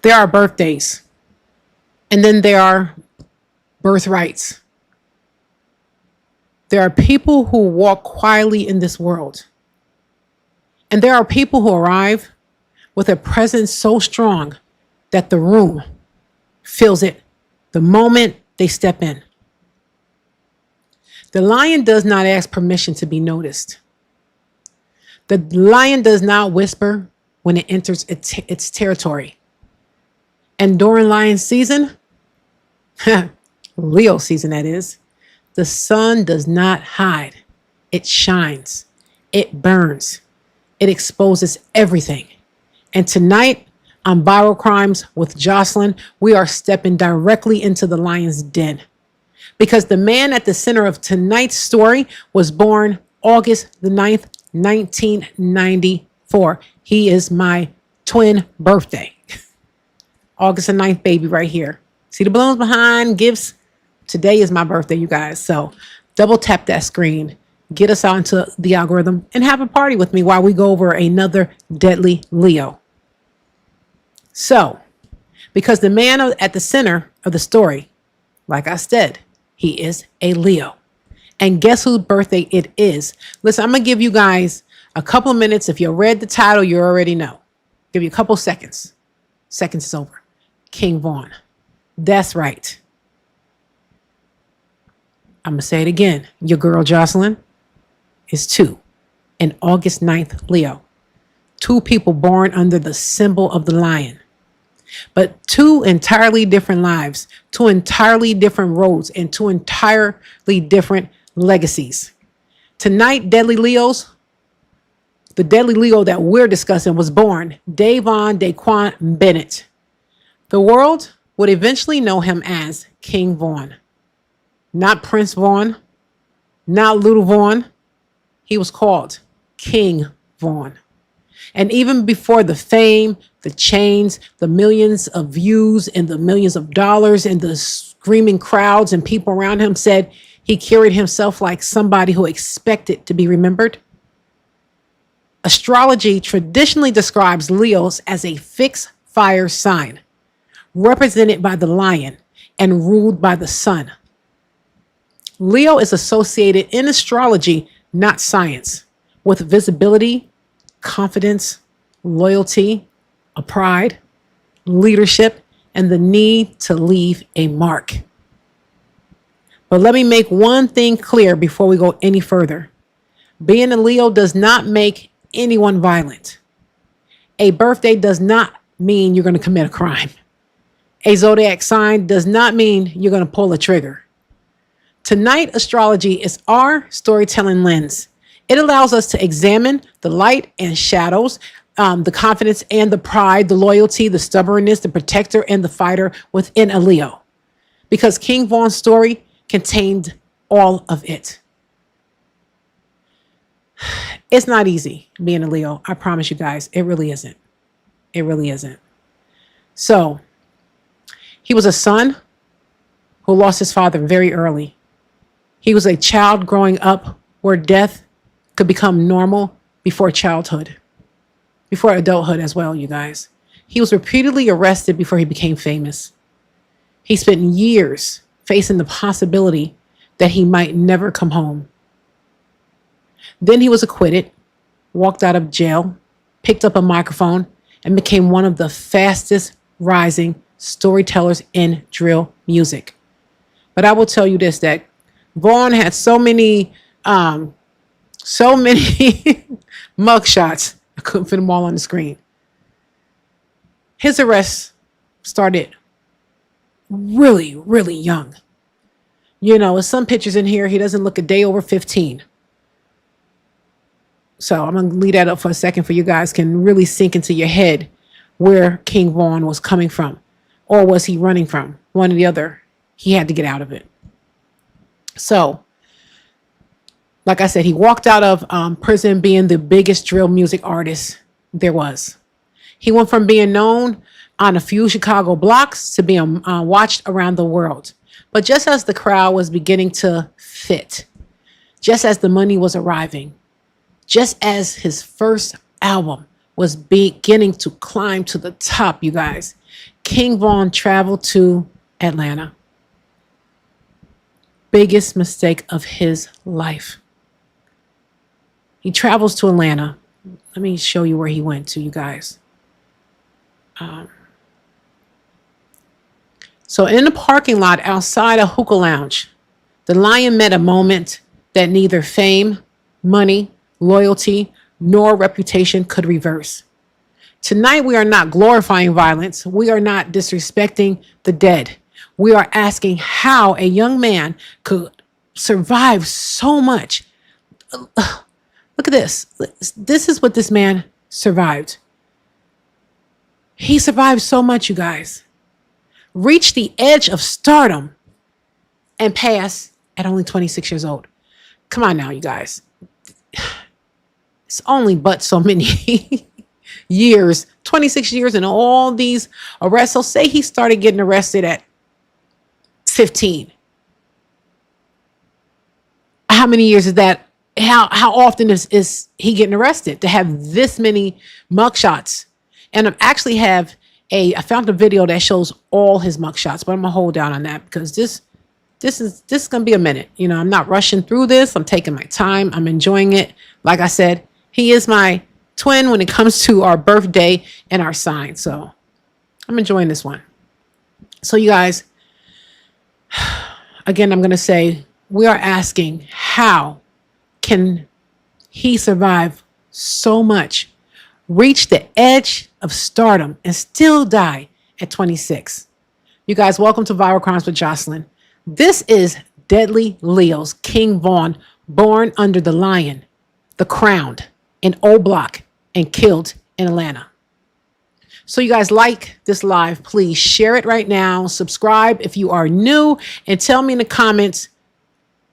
There are birthdays, and then there are birthrights. There are people who walk quietly in this world. And there are people who arrive with a presence so strong that the room feels it the moment they step in. The lion does not ask permission to be noticed. The lion does not whisper when it enters its territory. And during lion season, Leo season that is, the sun does not hide. It shines. It burns. It exposes everything. And tonight on Viral Crimes with Jocelyn, we are stepping directly into the lion's den. Because the man at the center of tonight's story was born August the 9th, 1994. He is my twin birthday. August the 9th, baby, right here. See the balloons behind, gifts? Today is my birthday, you guys. So double tap that screen, get us out into the algorithm, and have a party with me while we go over another deadly Leo. So, because the man at the center of the story, like I said, he is a Leo. And guess whose birthday it is? Listen, I'm going to give you guys a couple of minutes. If you read the title, you already know. Give you a couple seconds. Seconds is over. King Von. That's right. I'm going to say it again. Your girl Jocelyn is 2. An August 9th Leo. 2 people born under the symbol of the lion. But 2 entirely different lives, 2 entirely different roads, and 2 entirely different legacies. Tonight, Deadly Leos, the deadly Leo that we're discussing was born Dayvon Daquan Bennett. The world would eventually know him as King Von. Not Prince Von, not Little Von. He was called King Von. And even before the fame, the chains, the millions of views and the millions of dollars and the screaming crowds and people around him said he carried himself like somebody who expected to be remembered. Astrology traditionally describes Leos as a fixed fire sign, represented by the lion and ruled by the sun. Leo is associated in astrology, not science, with visibility, confidence, loyalty, a pride, leadership, and the need to leave a mark. But let me make one thing clear before we go any further. Being a Leo does not make anyone violent. A birthday does not mean you're going to commit a crime. A zodiac sign does not mean you're going to pull a trigger. Tonight, astrology is our storytelling lens. It allows us to examine the light and shadows, the confidence and the pride, the loyalty, the stubbornness, the protector and the fighter within a Leo. Because King Von's story contained all of it. It's not easy being a Leo. I promise you guys, it really isn't. It really isn't. So he was a son who lost his father very early. He was a child growing up where death could become normal before childhood, before adulthood as well, you guys. He was repeatedly arrested before he became famous. He spent years facing the possibility that he might never come home. Then he was acquitted, walked out of jail, picked up a microphone, and became one of the fastest rising storytellers in drill music. But I will tell you this, that Vaughn had so many mugshots. I couldn't fit them all on the screen. His arrest started really, really young. You know, with some pictures in here, he doesn't look a day over 15. So I'm going to leave that up for a second for you guys can really sink into your head where King Vaughn was coming from. Or was he running from? One or the other. He had to get out of it. So, like I said, he walked out of prison being the biggest drill music artist there was. He went from being known on a few Chicago blocks to being watched around the world. But just as the crowd was beginning to fit, just as the money was arriving, just as his first album was beginning to climb to the top, you guys, King Von traveled to Atlanta. Biggest mistake of his life. He travels to Atlanta. Let me show you where he went to, you guys. So in the parking lot outside a hookah lounge, the lion met a moment that neither fame, money, loyalty, nor reputation could reverse. Tonight, we are not glorifying violence. We are not disrespecting the dead. We are asking how a young man could survive so much. Look at this. This is what this man survived. He survived so much, you guys. Reached the edge of stardom and passed at only 26 years old. Come on now, you guys. It's only but so many years, 26 years and all these arrests. So say he started getting arrested at 15. How many years is that? How often is he getting arrested to have this many mugshots? And I found a video that shows all his mugshots, but I'm gonna hold down on that because this is gonna be a minute. You know, I'm not rushing through this. I'm taking my time. I'm enjoying it. Like I said, he is my twin when it comes to our birthday and our sign. So I'm enjoying this one. So you guys, again, I'm gonna say we are asking how can he survive so much, reach the edge of stardom, and still die at 26? You guys, welcome to Viral Crimes with Jocelyn. This is Deadly Leo's King Von, born under the lion, the crowned, in O Block, and killed in Atlanta. So you guys, like this live, please share it right now. Subscribe if you are new, and tell me in the comments,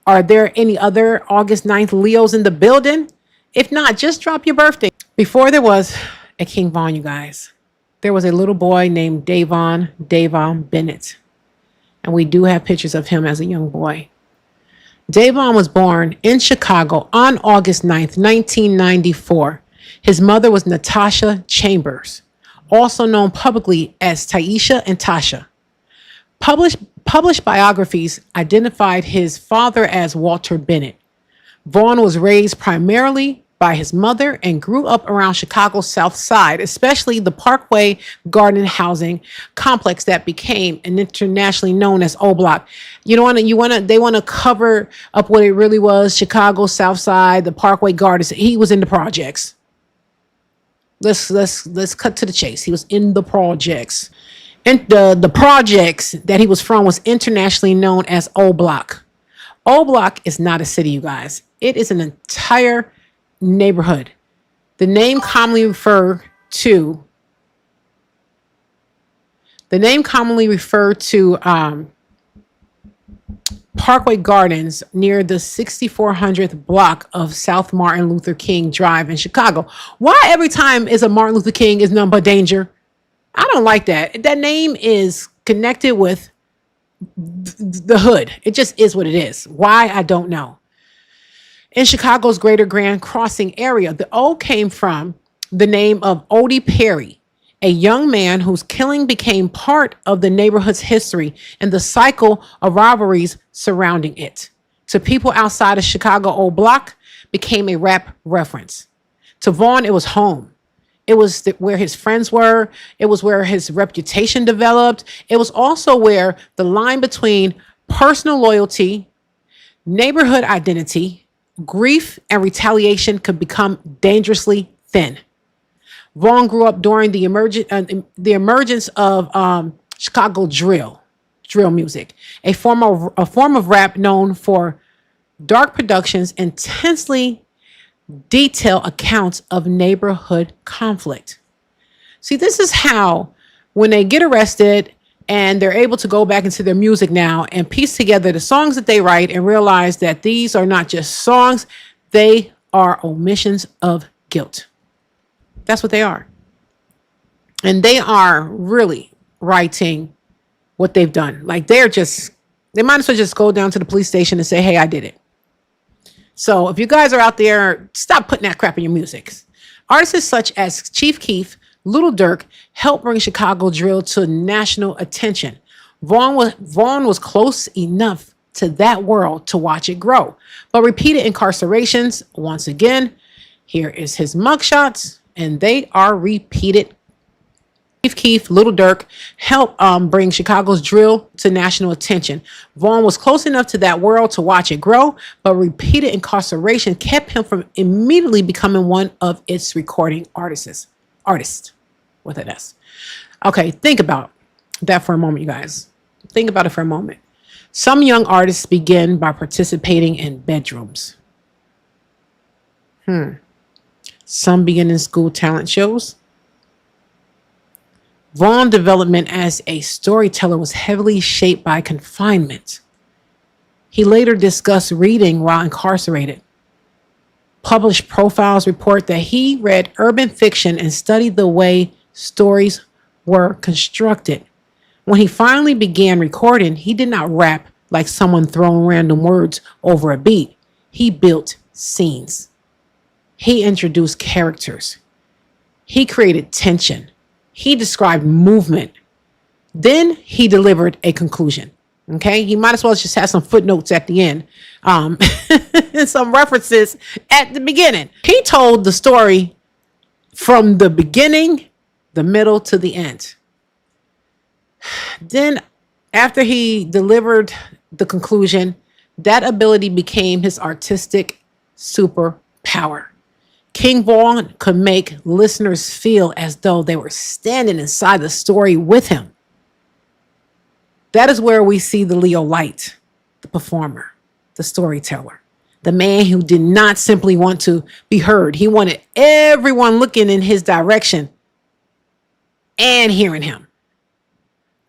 are there any other August 9th Leos in the building? If not, just drop your birthday. Before there was a King Von, you guys, there was a little boy named Dayvon Bennett. And we do have pictures of him as a young boy. Dayvon was born in Chicago on August 9th, 1994. His mother was Natasha Chambers, also known publicly as Taisha and Tasha. Published biographies identified his father as Walter Bennett. Vaughn was raised primarily by his mother and grew up around Chicago's South Side, especially the Parkway Garden housing complex that became and internationally known as O Block. They want to cover up what it really was: Chicago South Side, the Parkway Gardens. He was in the projects. Let's cut to the chase. He was in the projects. And the projects that he was from was internationally known as O Block. O Block is not a city, you guys. It is an entire neighborhood. The name commonly referred to Parkway Gardens near the 6400th block of South Martin Luther King Drive in Chicago. Why every time is a Martin Luther King is nothing but danger? I don't like that. That name is connected with the hood. It just is what it is. Why? I don't know. In Chicago's Greater Grand Crossing area, the O came from the name of Odie Perry, a young man whose killing became part of the neighborhood's history and the cycle of rivalries surrounding it. To people outside of Chicago, O Block became a rap reference. To Vaughn, it was home. It was where his friends were. It was where his reputation developed. It was also where the line between personal loyalty, neighborhood identity, grief, and retaliation could become dangerously thin. Vaughn grew up during the emergence of Chicago drill music, a form of rap known for dark productions, intensely detailed accounts of neighborhood conflict. See, this is how, when they get arrested and they're able to go back into their music now and piece together the songs that they write and realize that these are not just songs, they are omissions of guilt. That's what they are. And they are really writing what they've done. Like they might as well just go down to the police station and say, hey, I did it. So if you guys are out there, stop putting that crap in your music. Artists such as Chief Keef, Little Dirk helped bring Chicago drill to national attention. Vaughn was close enough to that world to watch it grow. But repeated incarcerations, once again, here is his mugshots, and they are repeated. Chief Keef, Little Dirk helped bring Chicago's drill to national attention. Vaughn was close enough to that world to watch it grow, but repeated incarceration kept him from immediately becoming one of its recording artists with an S. Okay, think about that for a moment, you guys. Think about it for a moment. Some young artists begin by participating in bedrooms. Some begin in school talent shows. Vaughn's development as a storyteller was heavily shaped by confinement. He later discussed reading while incarcerated. Published profiles report that he read urban fiction and studied the way stories were constructed. When he finally began recording, he did not rap like someone throwing random words over a beat. He built scenes. He introduced characters. He created tension. He described movement. Then he delivered a conclusion. Okay, he might as well just have some footnotes at the end, and some references at the beginning. He told the story from the beginning, the middle to the end. Then, after he delivered the conclusion, that ability became his artistic superpower. King Vaughn could make listeners feel as though they were standing inside the story with him. That is where we see the Leo light, the performer, the storyteller, the man who did not simply want to be heard. He wanted everyone looking in his direction and hearing him.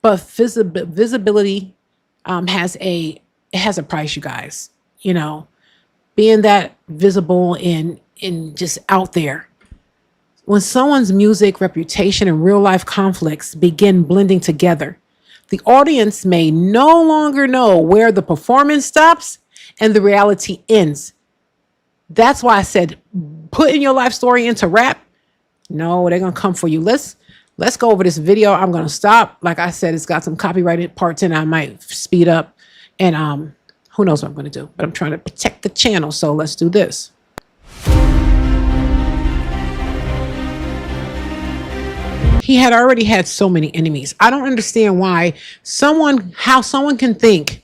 But visibility has a price, you guys. You know, being that visible in just out there. When someone's music, reputation, and real life conflicts begin blending together, the audience may no longer know where the performance stops and the reality ends. That's why I said, putting your life story into rap. No, they're going to come for you. Let's go over this video. I'm going to stop. Like I said, it's got some copyrighted parts in it. I might speed up, and who knows what I'm going to do, but I'm trying to protect the channel. So let's do this. He had already had so many enemies. I don't understand how someone can think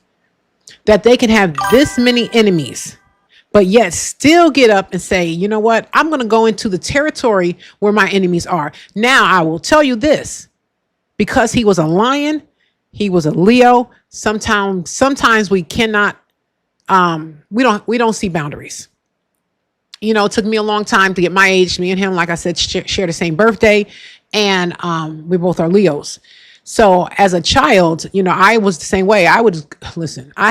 that they can have this many enemies, but yet still get up and say, you know what? I'm going to go into the territory where my enemies are. Now, I will tell you this, because he was a lion, he was a Leo. Sometimes we cannot, we don't see boundaries. You know, it took me a long time to get my age. Me and him, like I said, share the same birthday. And we both are Leos. So as a child, you know, I was the same way. I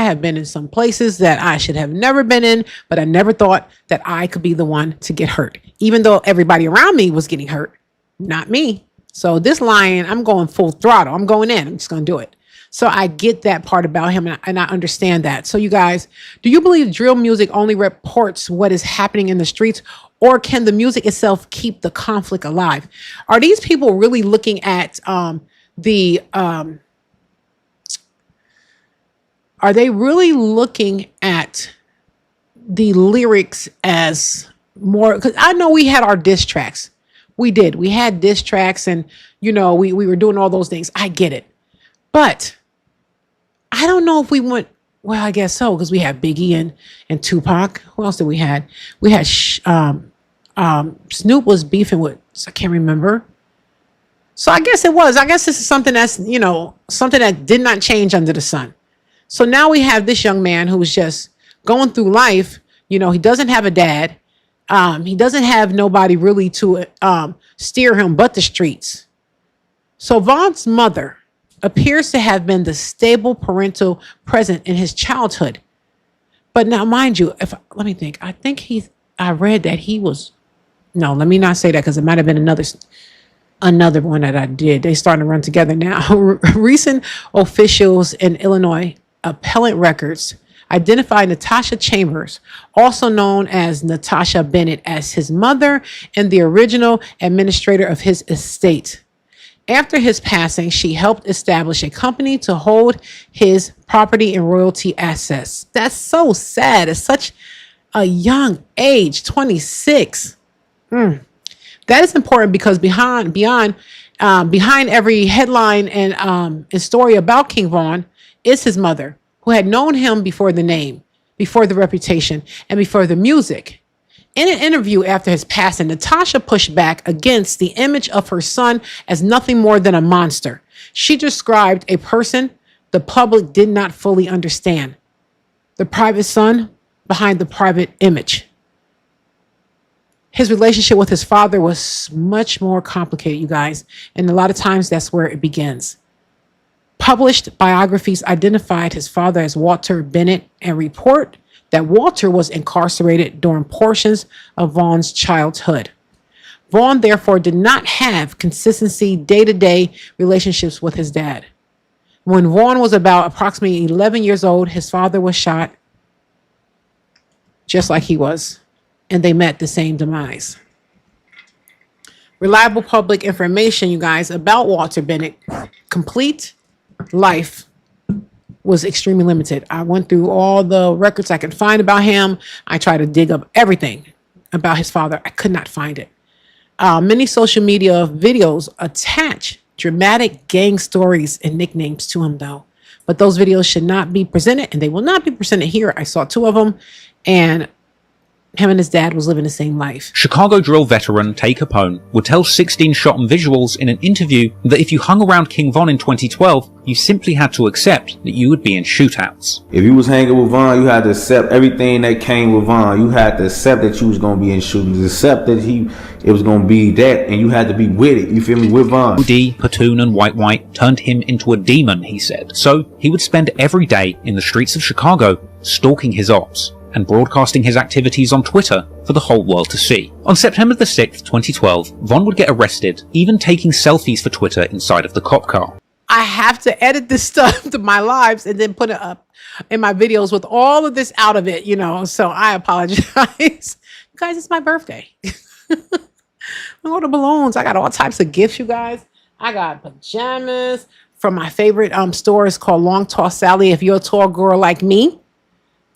have been in some places that I should have never been in, but I never thought that I could be the one to get hurt, even though everybody around me was getting hurt, not me. So this lion, I'm going full throttle. I'm going in. I'm just going to do it. So I get that part about him, and I understand that. So you guys, do you believe drill music only reports what is happening in the streets, or can the music itself keep the conflict alive? Are these people really looking at are they really looking at the lyrics as more? Because I know we had our diss tracks. We did. We had diss tracks, and, you know, we were doing all those things. I get it. But I don't know if we went, well, I guess so, because we had Biggie and Tupac. Who else did we had? We had Snoop was beefing with, I can't remember. So I guess this is something that's, you know, something that did not change under the sun. So now we have this young man who's just going through life. You know, he doesn't have a dad. He doesn't have nobody really to steer him but the streets. So Vaughn's mother appears to have been the stable parental present in his childhood. But now, mind you, let me think. I read that he was, no, let me not say that, because it might have been another one that I did. They starting to run together now. Recent officials in Illinois appellate records identified Natasha Chambers, also known as Natasha Bennett, as his mother and the original administrator of his estate. After his passing, she helped establish a company to hold his property and royalty assets. That's so sad. At such a young age, 26. That is important because behind every headline and story about King Von is his mother, who had known him before the name, before the reputation, and before the music. In an interview after his passing, Natasha pushed back against the image of her son as nothing more than a monster. She described a person the public did not fully understand, the private son behind the private image. His relationship with his father was much more complicated, you guys, and a lot of times that's where it begins. Published biographies identified his father as Walter Bennett and report that Walter was incarcerated during portions of Vaughn's childhood. Vaughn, therefore, did not have consistency day-to-day relationships with his dad. When Vaughn was about approximately 11 years old, his father was shot just like he was, and they met the same demise. Reliable public information, you guys, about Walter Bennett, complete life, was extremely limited. I went through all the records I could find about him. I tried to dig up everything about his father. I could not find it. Many social media videos attach dramatic gang stories and nicknames to him, though. But those videos should not be presented, and they will not be presented here. I saw 2 of them, and him and his dad was living the same life. Chicago drill veteran Tay Capone would tell 16 Shot and Visuals in an interview that if you hung around King Von in 2012, you simply had to accept that you would be in shootouts. If you was hanging with Von, you had to accept everything that came with Von. You had to accept that you was going to be in shootings, accept that it was going to be that, and you had to be with it, you feel me, with Von. OD, Platoon and White White turned him into a demon, he said. So he would spend every day in the streets of Chicago stalking his ops and broadcasting his activities on Twitter for the whole world to see. On September the 6th, 2012, Von would get arrested, even taking selfies for Twitter inside of the cop car. I have to edit this stuff to my lives and then put it up in my videos with all of this out of it, so I apologize. Guys, it's my birthday. All the balloons. I got all types of gifts, you guys. I got pajamas from my favorite store. It's called Long Tall Sally. If you're a tall girl like me,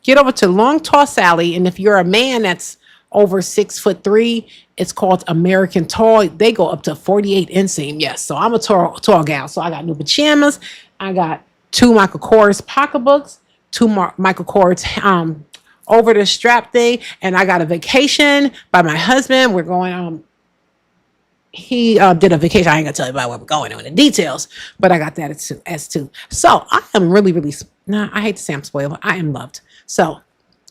get over to Long Tall Sally, and if you're a man that's over 6'3", it's called American Tall. They go up to 48 inseam. Yes, so I'm a tall gal. So I got new pajamas. I got 2 Michael Kors pocketbooks, 2 Michael Kors over the strap thing, and I got a vacation by my husband. We're going. He did a vacation. I ain't gonna tell you about where we're going in the details, but I got that as too. So I am really, really. I hate to say I'm spoiled, but I am loved. So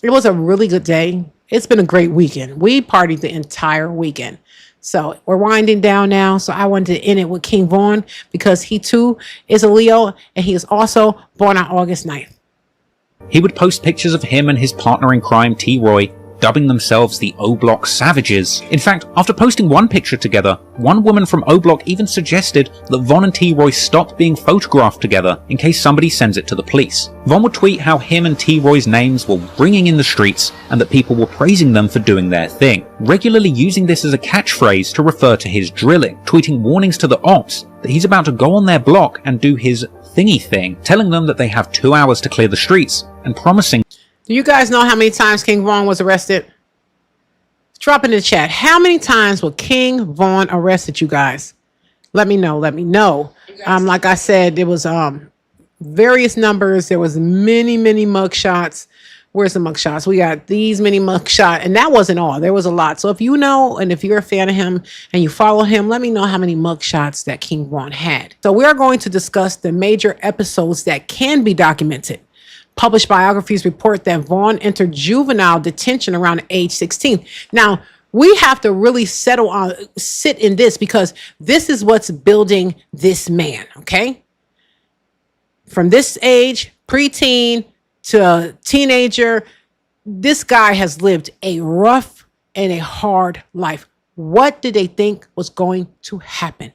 it was a really good day. It's been a great weekend. We partied the entire weekend. So we're winding down now. So I wanted to end it with King Von because he too is a Leo, and he is also born on August 9th. He would post pictures of him and his partner in crime, T. Roy, dubbing themselves the O-Block Savages. In fact, after posting one picture together, one woman from O-Block even suggested that Von and T. Roy stop being photographed together in case somebody sends it to the police. Von would tweet how him and T. Roy's names were ringing in the streets and that people were praising them for doing their thing, regularly using this as a catchphrase to refer to his drilling, tweeting warnings to the ops that he's about to go on their block and do his thingy thing, telling them that they have 2 hours to clear the streets, and promising. Do you guys know how many times King Von was arrested? Drop in the chat. How many times was King Von arrested, you guys? Let me know. Let me know. Like I said, there was various numbers. There was many mugshots. Where's the mugshots? We got these many mugshots, and that wasn't all. There was a lot. So if you know, and if you're a fan of him and you follow him, let me know how many mugshots that King Von had. So we are going to discuss the major episodes that can be documented. Published biographies report that Vaughn entered juvenile detention around age 16. Now, we have to really sit in this because this is what's building this man, okay? From this age, preteen to teenager, this guy has lived a rough and a hard life. What did they think was going to happen?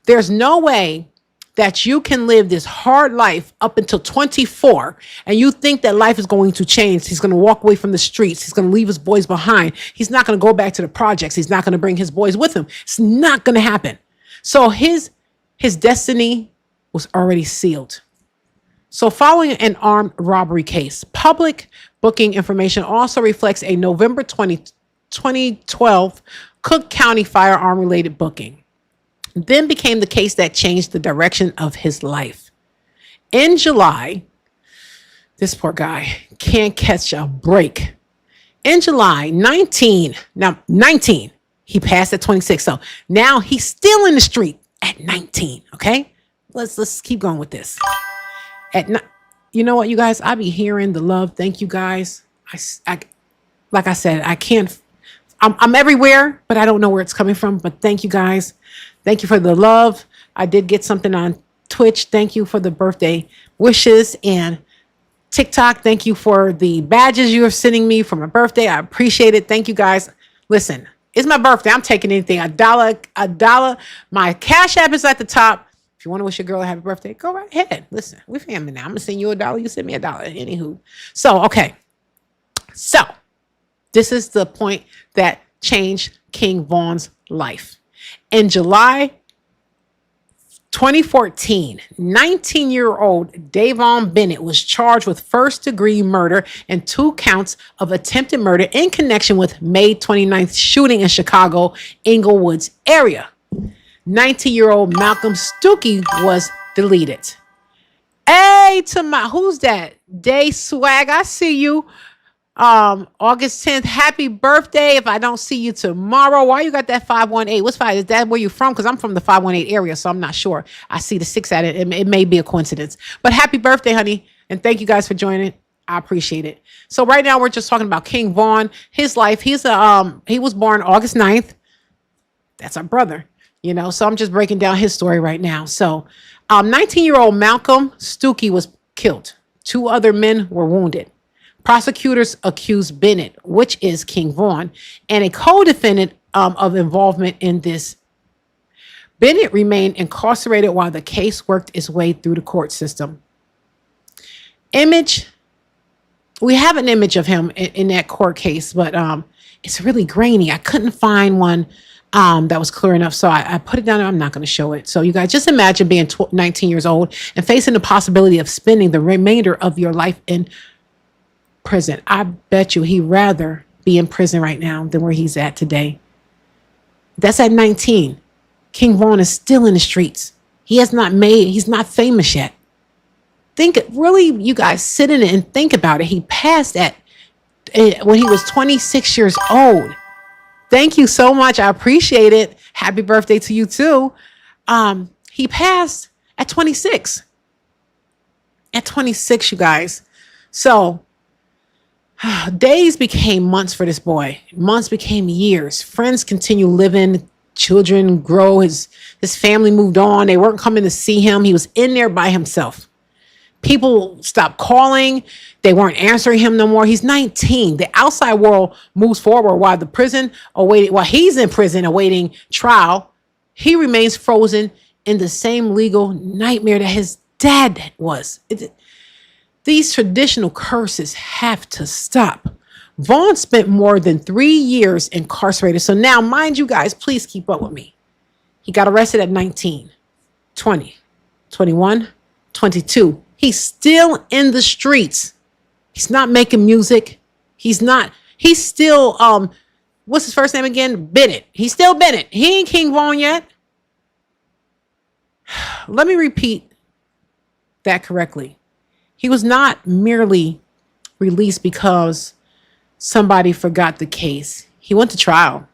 There's no way that you can live this hard life up until 24 and you think that life is going to change. He's going to walk away from the streets. He's going to leave his boys behind. He's not going to go back to the projects. He's not going to bring his boys with him. It's not going to happen. So his destiny was already sealed. So following an armed robbery case, public booking information also reflects a November 2012 Cook County firearm-related booking. Then became the case that changed the direction of his life. In July, this poor guy can't catch a break. In July 19, he passed at 26. So now he's still in the street at 19. Okay, let's keep going with this. You know what, you guys? I be hearing the love. Thank you, guys. Like I said, I can't. I'm everywhere, but I don't know where it's coming from. But thank you, guys. Thank you for the love. I did get something on Twitch. Thank you for the birthday wishes, and TikTok. Thank you for the badges you are sending me for my birthday. I appreciate it. Thank you, guys. Listen, it's my birthday. I'm taking anything. $1. My Cash App is at the top. If you want to wish your girl a happy birthday, go right ahead. Listen, we're family now. I'm going to send you $1. You send me $1. Anywho. So, okay. So, this is the point that changed King Von's life. In July 2014, 19-year-old Dayvon Bennett was charged with first-degree murder and 2 counts of attempted murder in connection with May 29th shooting in Chicago, Inglewood's area. 19-year-old Malcolm Stuckey was deleted. Hey, who's that? Day Swag, I see you. August 10th, happy birthday. If I don't see you tomorrow, why you got that 518? What's 5? Is that where you're from? Because I'm from the 518 area, so I'm not sure. I see the 6 at it. It may be a coincidence. But happy birthday, honey. And thank you guys for joining. I appreciate it. So right now we're just talking about King Von, his life. He was born August 9th. That's our brother. You know, so I'm just breaking down his story right now. So 19-year-old Malcolm Stuckey was killed. 2 other men were wounded. Prosecutors accused Bennett, which is King Von, and a co-defendant of involvement in this. Bennett remained incarcerated while the case worked its way through the court system. We have an image of him in that court case, but it's really grainy. I couldn't find one that was clear enough. So I put it down. I'm not going to show it. So you guys just imagine being 19 years old and facing the possibility of spending the remainder of your life in prison. I bet you he'd rather be in prison right now than where he's at today. That's at 19. King Von is still in the streets. He's not famous yet. You guys sit in it and think about it. He passed when he was 26 years old. Thank you so much. I appreciate it. Happy birthday to you too. He passed at 26. At 26, you guys. So days became months for this boy. Months became years. Friends continue living. Children grow. His family moved on. They weren't coming to see him. He was in there by himself. People stopped calling. They weren't answering him no more. He's 19. The outside world moves forward while he's in prison awaiting trial. He remains frozen in the same legal nightmare that his dad was. These traditional curses have to stop. Vaughn spent more than 3 years incarcerated. So now, mind you guys, please keep up with me. He got arrested at 19, 20, 21, 22. He's still in the streets. He's not making music. He's still, what's his first name again? Bennett. He's still Bennett. He ain't King Von yet. Let me repeat that correctly. He was not merely released because somebody forgot the case. He went to trial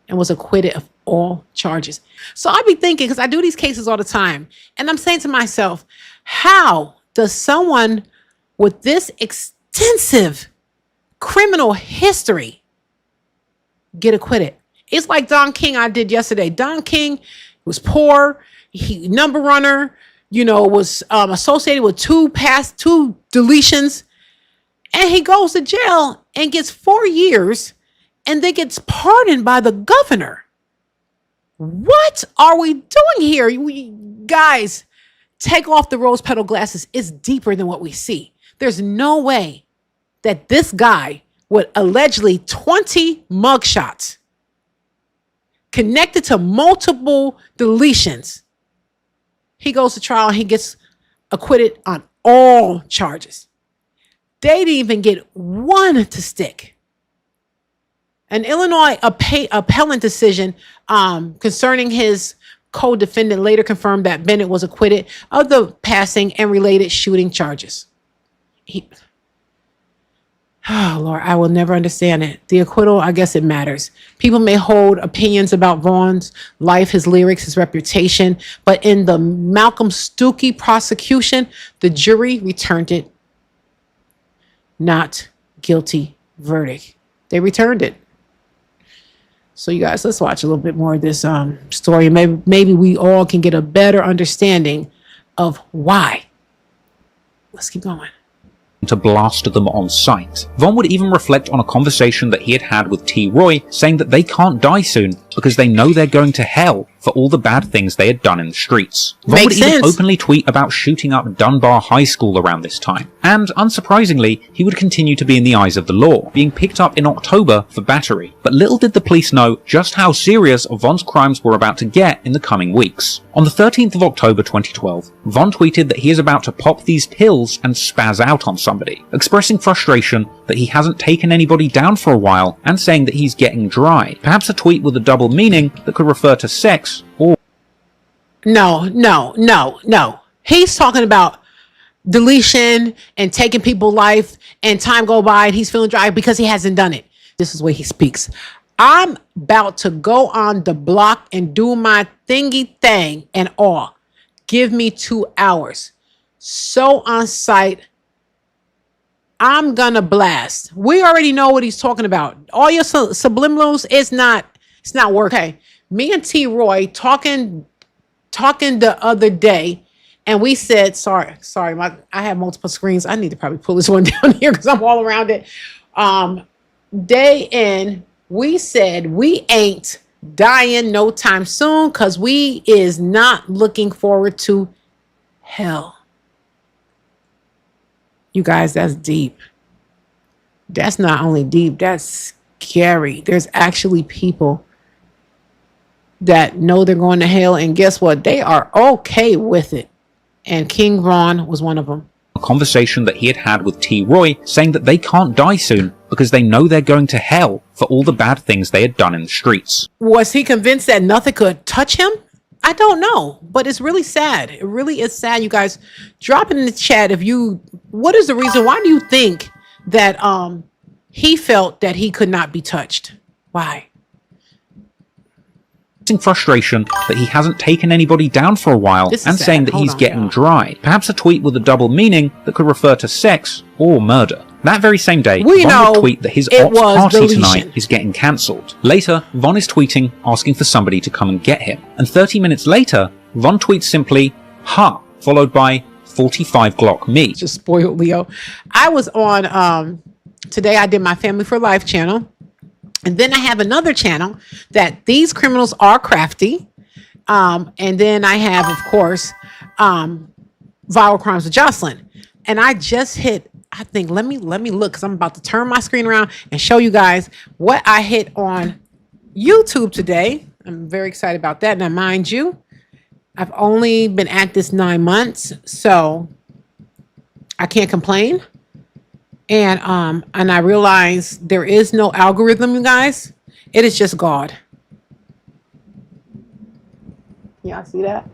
and was acquitted of all charges. So I'd be thinking, because I do these cases all the time, and I'm saying to myself, how does someone with this extensive criminal history get acquitted? It's like Don King I did yesterday. Don King was poor. He number runner, was associated with 2 deletions. And he goes to jail and gets 4 years and then gets pardoned by the governor. What are we doing here? Guys, take off the rose petal glasses, it's deeper than what we see. There's no way that this guy with allegedly 20 mugshots connected to multiple deletions, he goes to trial and he gets acquitted on all charges. They didn't even get one to stick. An Illinois appellant decision concerning his co-defendant later confirmed that Bennett was acquitted of the passing and related shooting charges. Oh, Lord, I will never understand it. The acquittal, I guess it matters. People may hold opinions about Vaughn's life, his lyrics, his reputation, but in the Malcolm Stuckey prosecution, the jury returned it not guilty verdict. They returned it. So you guys, let's watch a little bit more of this story. Maybe we all can get a better understanding of why. Let's keep going. To blast them on sight. Vaughn would even reflect on a conversation that he had had with T. Roy, saying that they can't die soon because they know they're going to hell for all the bad things they had done in the streets. Vaughn would even openly tweet about shooting up Dunbar High School around this time. And unsurprisingly, he would continue to be in the eyes of the law, being picked up in October for battery. But little did the police know just how serious Vaughn's crimes were about to get in the coming weeks. On the 13th of October 2012, Vaughn tweeted that he is about to pop these pills and spaz out on somebody, expressing frustration that he hasn't taken anybody down for a while and saying that he's getting dry. Perhaps a tweet with a double meaning that could refer to sex or... No. He's talking about deletion and taking people's life and time go by and he's feeling dry because he hasn't done it. This is where he speaks. I'm about to go on the block and do my thingy thing and all. Give me 2 hours. So on site, I'm gonna blast. We already know what he's talking about. All your subliminals, it's not working. Okay. Me and T. Roy talking the other day, and we said, sorry, I have multiple screens. I need to probably pull this one down here because I'm all around it. Day in, we said we ain't dying no time soon because we is not looking forward to hell. You guys, that's deep. That's not only deep, that's scary. There's actually people that know they're going to hell, and guess what? They are okay with it. And King Ron was one of them. A conversation that he had had with T. Roy, saying that they can't die soon because they know they're going to hell for all the bad things they had done in the streets. Was he convinced that nothing could touch him? I don't know, but it's really sad. It really is sad. You guys, drop it in the chat what is the reason? Why do you think that he felt that he could not be touched? Why? Frustration that he hasn't taken anybody down for a while and sad. Saying that he's getting dry. Perhaps a tweet with a double meaning that could refer to sex or murder. That very same day, Vaughn would tweet that his ops party tonight is getting cancelled. Later, Vaughn is tweeting asking for somebody to come and get him. And 30 minutes later, Vaughn tweets simply, ha, followed by 45 Glock me. Just spoiled Leo. I was on, today I did my Family for Life channel. And then I have another channel that these criminals are crafty. And then I have, of course, Viral Crimes with Jocelyn. And I just hit, I think, let me look, because I'm about to turn my screen around and show you guys what I hit on YouTube today. I'm very excited about that. Now, mind you, I've only been at this 9 months, so I can't complain. And I realize there is no algorithm, you guys. It is just God. Y'all see that?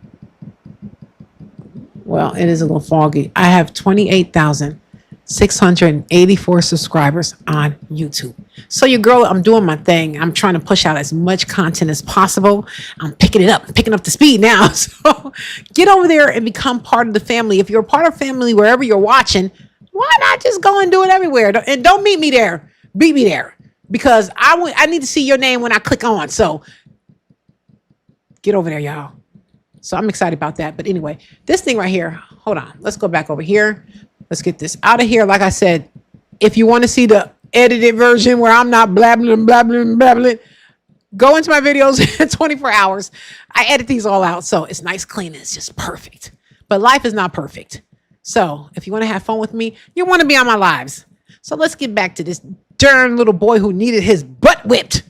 Well, it is a little foggy. I have 28,684 subscribers on YouTube. So your girl, I'm doing my thing. I'm trying to push out as much content as possible. I'm picking it up, picking up the speed now. So get over there and become part of the family. If you're a part of family wherever you're watching, why not just go and do it everywhere? And don't meet me there. Beat me there. Because I need to see your name when I click on. So get over there, y'all. So I'm excited about that. But anyway, this thing right here, hold on. Let's go back over here. Let's get this out of here. Like I said, if you want to see the edited version where I'm not blabbling, go into my videos in 24 hours. I edit these all out. So it's nice, clean. It's just perfect. But life is not perfect. So if you want to have fun with me, you want to be on my lives. So let's get back to this darn little boy who needed his butt whipped.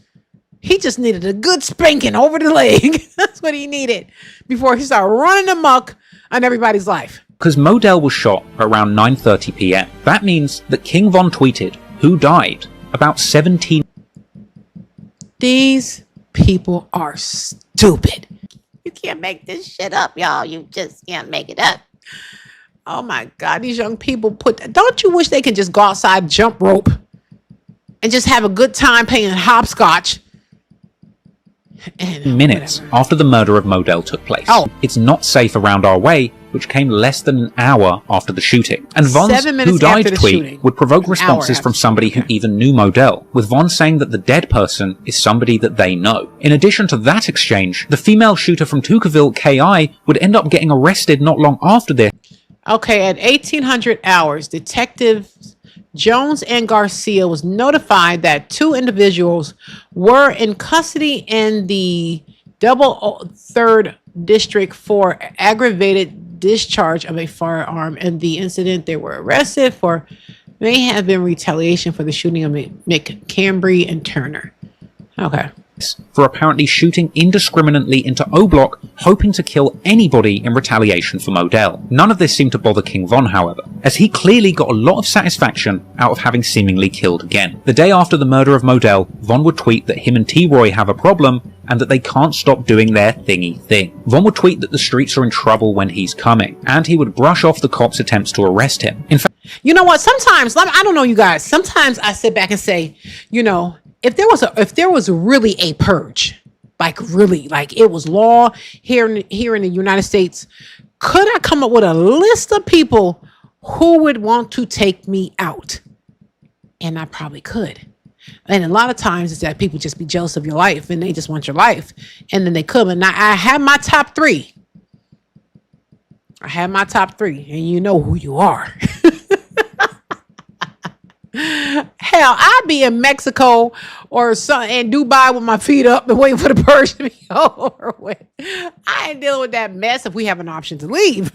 He just needed a good spanking over the leg. That's what he needed before he started running amok on everybody's life. Because Modell was shot around 9:30 p.m. That means that King Von tweeted, "Who died?" about 17. These people are stupid. You can't make this shit up, y'all. You just can't make it up. Oh my God, these young people don't you wish they could just go outside, jump rope, and just have a good time playing hopscotch? And minutes after the murder of Modell took place. It's not safe around our way, which came less than an hour after the shooting. And Von's "Who died?" tweet would provoke responses from somebody who even knew Modell, with Von saying that the dead person is somebody that they know. In addition to that exchange, the female shooter from Tuckerville, KI, would end up getting arrested not long after this. Okay, at 1800 hours, detectives Jones and Garcia was notified that 2 individuals were in custody in the third district for aggravated discharge of a firearm. In the incident, they were arrested for may have been retaliation for the shooting of McCambry and Turner. Okay. For apparently shooting indiscriminately into O Block, hoping to kill anybody in retaliation for Modell. None of this seemed to bother King Von, however, as he clearly got a lot of satisfaction out of having seemingly killed again. The day after the murder of Modell, Von would tweet that him and T-Roy have a problem and that they can't stop doing their thingy thing. Von would tweet that the streets are in trouble when he's coming, and he would brush off the cops' attempts to arrest him. In fact, you know what? Sometimes, I don't know you guys, sometimes I sit back and say, you know, if there was really a purge, like it was law here in the United States, could I come up with a list of people who would want to take me out? And I probably could. And a lot of times it's that people just be jealous of your life and they just want your life. And then they come. And I have my top 3. And you know who you are. Hell, I'd be in Mexico or in Dubai with my feet up and waiting for the purge to be over with. I ain't dealing with that mess if we have an option to leave.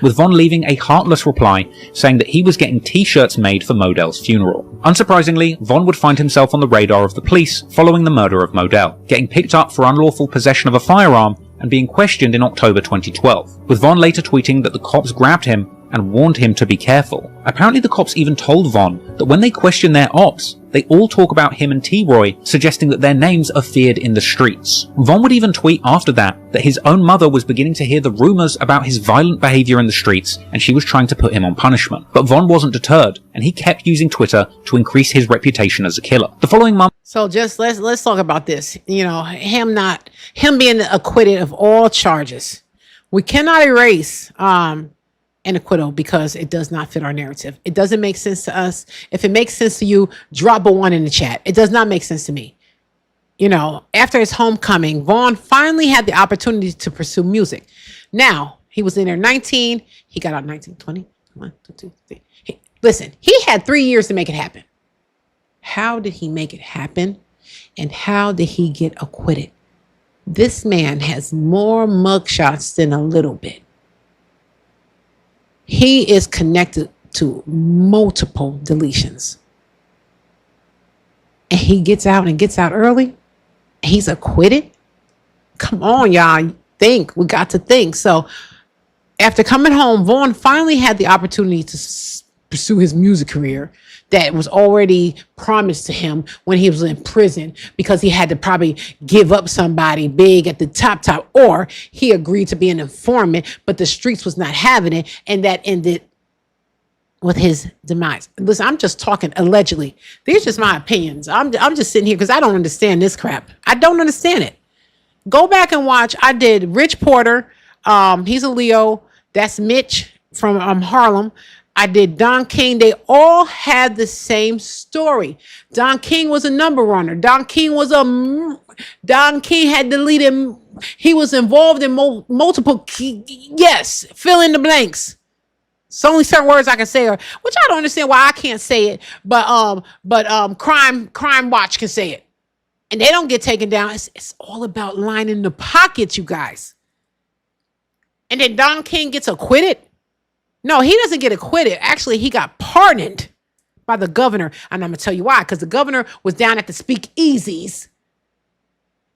with Von leaving a heartless reply saying that he was getting t-shirts made for Modell's funeral. Unsurprisingly, Von would find himself on the radar of the police following the murder of Modell, getting picked up for unlawful possession of a firearm and being questioned in October 2012, with Von later tweeting that the cops grabbed him and warned him to be careful. Apparently the cops even told Von that when they question their ops, they all talk about him and T-Roy, suggesting that their names are feared in the streets. Von would even tweet after that his own mother was beginning to hear the rumors about his violent behavior in the streets and she was trying to put him on punishment. But Von wasn't deterred and he kept using Twitter to increase his reputation as a killer. The following month... So just let's talk about this. You know, him being acquitted of all charges. We cannot erase an acquittal because it does not fit our narrative. It doesn't make sense to us. If it makes sense to you, drop a 1 in the chat. It does not make sense to me. You know, after his homecoming, Vaughn finally had the opportunity to pursue music. Now, he was in there 19. He got out 19, 20, 1, 2, 3. Listen, he had 3 years to make it happen. How did he make it happen? And how did he get acquitted? This man has more mugshots than a little bit. He is connected to multiple deletions. And he gets out early. He's acquitted. Come on, y'all. We got to think. So after coming home, Vaughn finally had the opportunity to pursue his music career that was already promised to him when he was in prison, because he had to probably give up somebody big at the top, or he agreed to be an informant, but the streets was not having it, and that ended with his demise. Listen, I'm just talking allegedly. These are just my opinions. I'm just sitting here because I don't understand this crap. I don't understand it. Go back and watch. I did Rich Porter. He's a Leo. That's Mitch from Harlem. I did Don King. They all had the same story. Don King was a number runner. Don King had deleted. He was involved in multiple. Yes, fill in the blanks. It's only certain words I can say, which I don't understand why I can't say it. But Crime Watch can say it, and they don't get taken down. It's all about lining the pockets, you guys. And then Don King gets acquitted? No, he doesn't get acquitted. Actually, he got pardoned by the governor. And I'm going to tell you why. Because the governor was down at the speakeasies.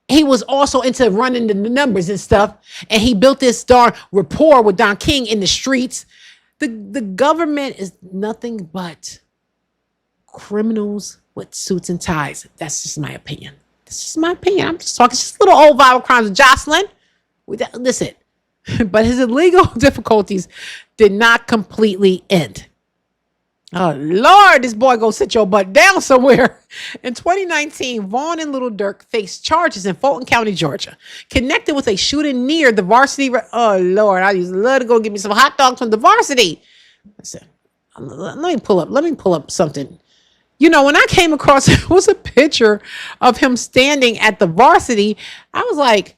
He was also into running the numbers and stuff. And he built this darn rapport with Don King in the streets. The government is nothing but criminals with suits and ties. That's just my opinion. That's just my opinion. I'm just talking just little old viral crimes of Jocelyn. Listen. But his illegal difficulties did not completely end. Oh, Lord, this boy go sit your butt down somewhere. In 2019, Vaughn and Little Dirk faced charges in Fulton County, Georgia, connected with a shooting near the varsity. Oh, Lord, I used to love to go get me some hot dogs from the varsity. Listen, let me pull up something. You know, when I came across, it was a picture of him standing at the varsity. I was like,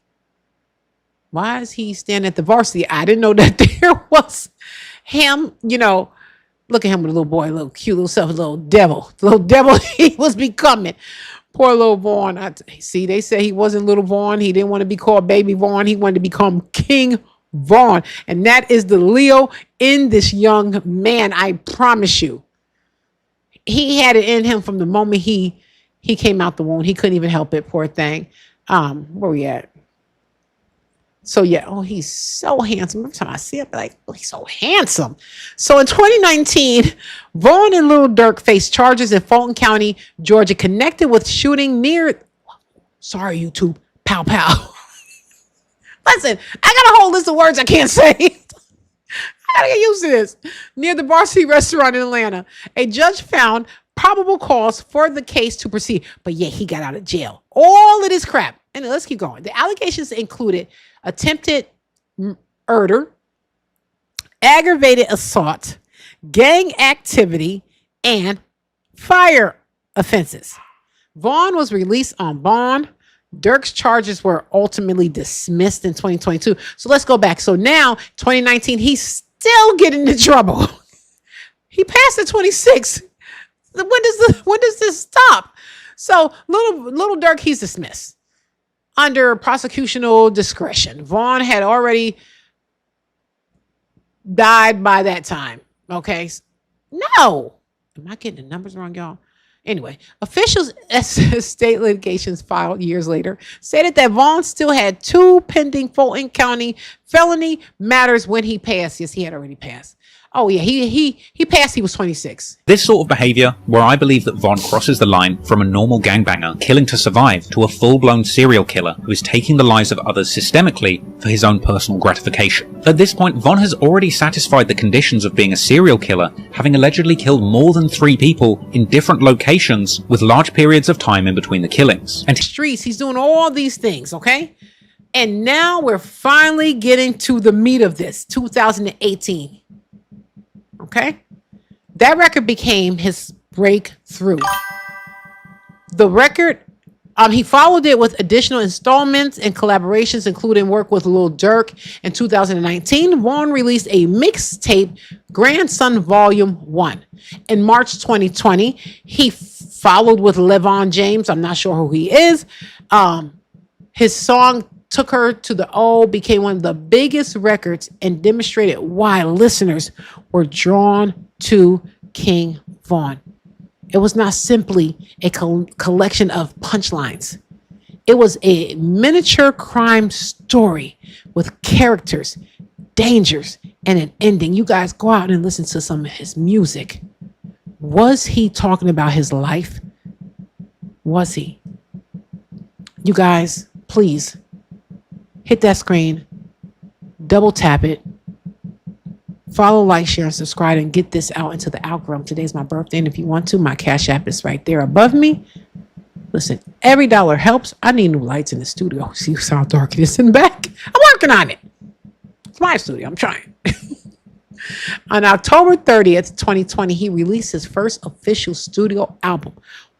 why is he standing at the varsity? I didn't know that there was him, you know. Look at him with a little boy, a little cute little self, a little devil. The little devil he was becoming. Poor little Vaughn. See, they said he wasn't little Vaughn. He didn't want to be called baby Vaughn. He wanted to become King Vaughn. And that is the Leo in this young man. I promise you. He had it in him from the moment he came out the womb. He couldn't even help it. Poor thing. Where we at? So yeah, oh, he's so handsome. Every time I see him, I'm like, oh, he's so handsome. So in 2019, Vaughn and Little Dirk faced charges in Fulton County, Georgia, connected with shooting near, sorry, YouTube, pow, pow. Listen, I got a whole list of words I can't say. I gotta get used to this. Near the Varsity Restaurant in Atlanta, a judge found probable cause for the case to proceed. But yeah, he got out of jail. All of this crap. And let's keep going. The allegations included attempted murder, aggravated assault, gang activity, and fire offenses. Vaughn was released on bond. Dirk's charges were ultimately dismissed in 2022. So let's go back. So now, 2019, he's still getting into trouble. He passed at 26. When does this stop? So little Dirk, he's dismissed under prosecutorial discretion. Vaughn had already died by that time. Okay. No. Am I getting the numbers wrong, y'all? Anyway, officials at state litigations filed years later stated that Vaughn still had 2 pending Fulton County felony matters when he passed. Yes, he had already passed. Oh yeah, he passed. He was 26. This sort of behavior, where I believe that Vaughn crosses the line from a normal gangbanger killing to survive to a full-blown serial killer who is taking the lives of others systemically for his own personal gratification. At this point, Vaughn has already satisfied the conditions of being a serial killer, having allegedly killed more than 3 people in different locations with large periods of time in between the killings. And streets, he's doing all these things, okay? And now we're finally getting to the meat of this, 2018. Okay, that record became his breakthrough. The record, he followed it with additional installments and collaborations, including work with Lil Durk. In 2019, Vaughn released a mixtape, Grandson Volume 1. In March 2020, he followed with Levon James. I'm not sure who he is. His song Took Her to the O became one of the biggest records and demonstrated why listeners were drawn to King Vaughn. It was not simply a collection of punchlines. It was a miniature crime story with characters, dangers, and an ending. You guys go out and listen to some of his music. Was he talking about his life? Was he? You guys, please hit that screen, double tap it, follow, like, share, and subscribe, and get this out into the algorithm. Today's my birthday, and if you want to, my Cash App is right there above me. Listen, every dollar helps. I need new lights in the studio. See how dark it is in the back? I'm working on it. It's my studio. I'm trying. On October 30th, 2020, he released his first official studio album,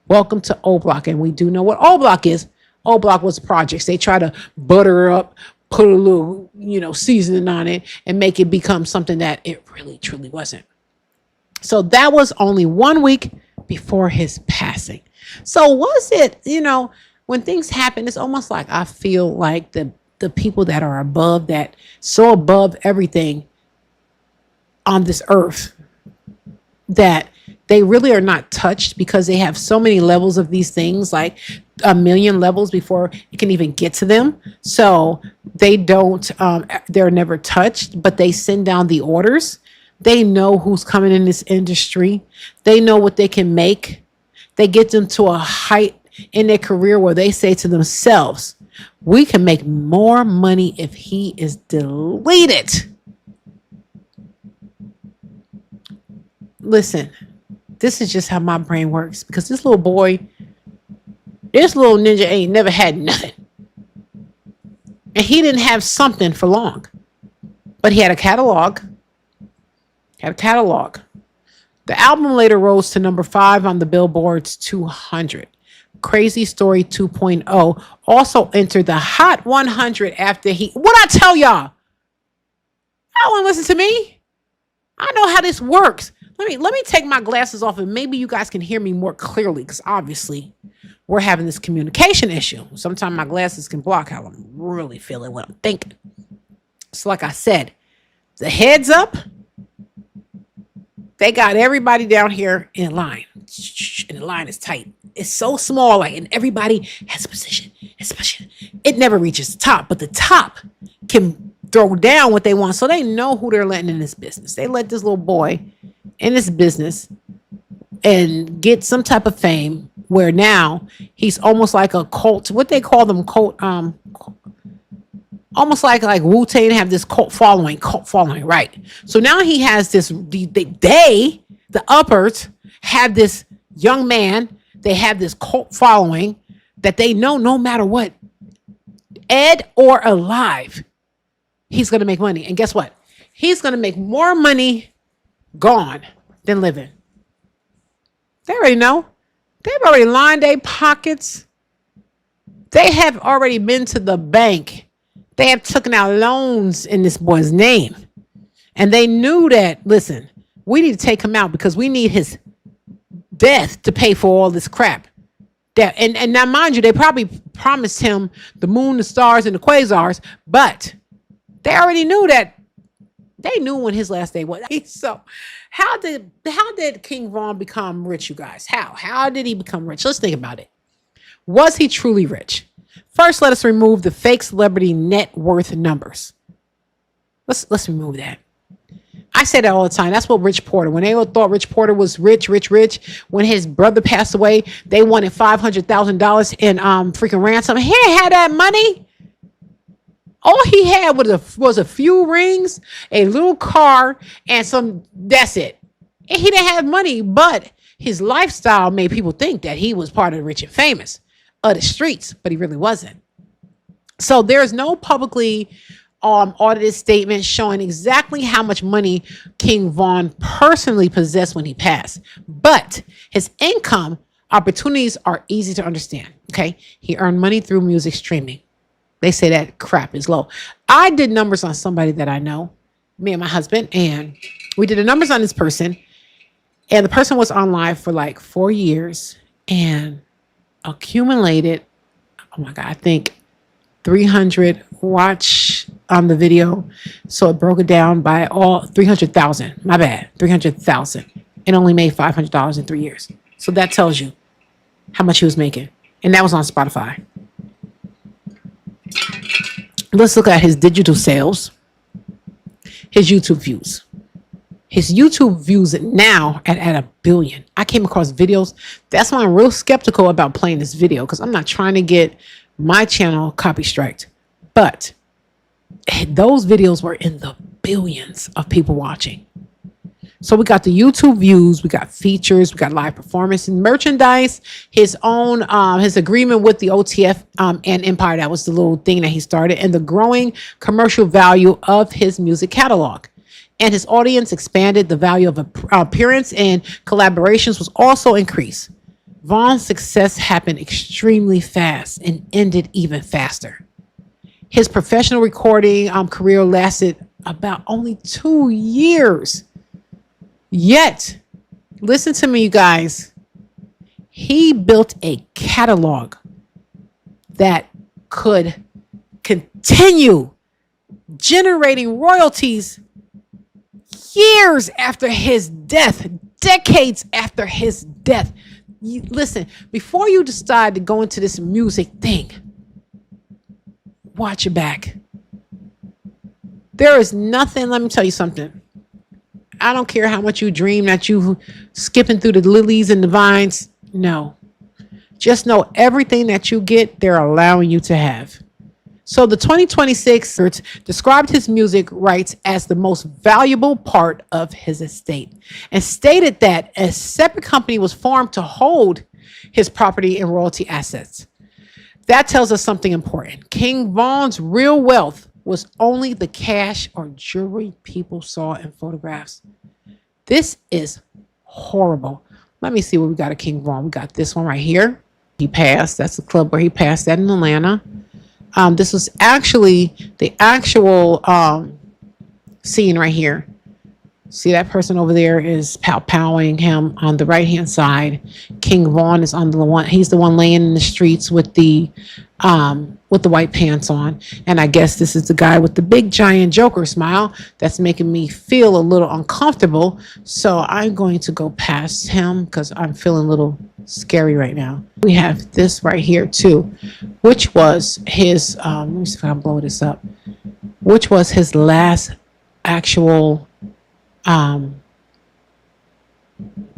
Welcome to O Block. And we do know what O Block is. O Block was projects. They try to butter up, put a little, seasoning on it and make it become something that it really, truly wasn't. So that was only 1 week before his passing. So was it, when things happen, it's almost like I feel like the the people that are above that, so above everything on this earth, that they really are not touched because they have so many levels of these things, like a million levels before it can even get to them. So they don't, they're never touched, but they send down the orders. They know who's coming in this industry. They know what they can make. They get them to a height in their career where they say to themselves, we can make more money if he is deleted. Listen, this is just how my brain works, because this little boy, this little ninja ain't never had nothing. And he didn't have something for long, but he had a catalog. The album later rose to number 5 on the Billboard's 200. Crazy Story 2.0 also entered the Hot 100 after what I tell y'all? I want to listen to me. I know how this works. Let me take my glasses off and maybe you guys can hear me more clearly, because obviously we're having this communication issue. Sometimes my glasses can block how I'm really feeling what I'm thinking. So like I said, the heads up, they got everybody down here in line. And the line is tight. It's so small, like, and everybody has a position. It never reaches the top, but the top can throw down what they want. So they know who they're letting in this business. They let this little boy in this business and get some type of fame where now he's almost like a cult. What they call them, cult, almost like Wu-Tang have this cult following, right? So now he has this, the uppers have this young man, they have this cult following that they know no matter what, dead or alive, he's going to make money. And guess what? He's going to make more money gone than living. They already know. They've already lined their pockets. They have already been to the bank. They have taken out loans in this boy's name. And they knew that, listen, we need to take him out because we need his death to pay for all this crap. That, and now, mind you, they probably promised him the moon, the stars, and the quasars, but they already knew that. They knew when his last day was. So how did King Von become rich, you guys? How did he become rich? Let's think about it. Was he truly rich? First, let us remove the fake celebrity net worth numbers. Let's remove that. I say that all the time. That's what Rich Porter, when they all thought Rich Porter was rich, when his brother passed away, they wanted $500,000 in freaking ransom. He ain't had that money. All he had was a few rings, a little car, and that's it. And he didn't have money, but his lifestyle made people think that he was part of the rich and famous of the streets, but he really wasn't. So there's no publicly audited statement showing exactly how much money King Von personally possessed when he passed. But his income opportunities are easy to understand. Okay. He earned money through music streaming. They say that crap is low. I did numbers on somebody that I know, me and my husband, and we did the numbers on this person. And the person was on live for like 4 years and accumulated, oh my God, I think 300 watch on the video. So it broke it down by all 300,000. My bad, 300,000. And only made $500 in 3 years. So that tells you how much he was making. And that was on Spotify. Let's look at his digital sales, his YouTube views. His YouTube views now at 1 billion. I came across videos. That's why I'm real skeptical about playing this video, because I'm not trying to get my channel copy striked. But those videos were in the billions of people watching. So we got the YouTube views, we got features, we got live performance and merchandise, his own, his agreement with the OTF and Empire. That was the little thing that he started, and the growing commercial value of his music catalog. And his audience expanded. The value of appearance and collaborations was also increased. Von's success happened extremely fast and ended even faster. His professional recording career lasted about only 2 years. Yet, listen to me, you guys. He built a catalog that could continue generating royalties years after his death, decades after his death. Listen, before you decide to go into this music thing, watch your back. There is nothing, let me tell you something. I don't care how much you dream that you skipping through the lilies and the vines. No. Just know everything that you get, they're allowing you to have. So the 2026 described his music rights as the most valuable part of his estate and stated that a separate company was formed to hold his property and royalty assets. That tells us something important. King Von's real wealth was only the cash or jewelry people saw in photographs. This is horrible. Let me see what we got of King Von. We got this one right here. He passed. That's the club where he passed that in Atlanta. This was actually the actual scene right here. See that person over there is pow-powing him on the right-hand side. King Von is on the one. He's the one laying in the streets with the white pants on. And I guess this is the guy with the big giant Joker smile that's making me feel a little uncomfortable. So I'm going to go past him because I'm feeling a little scary right now. We have this right here too, which was his, let me see if I can blow this up, which was his last actual, put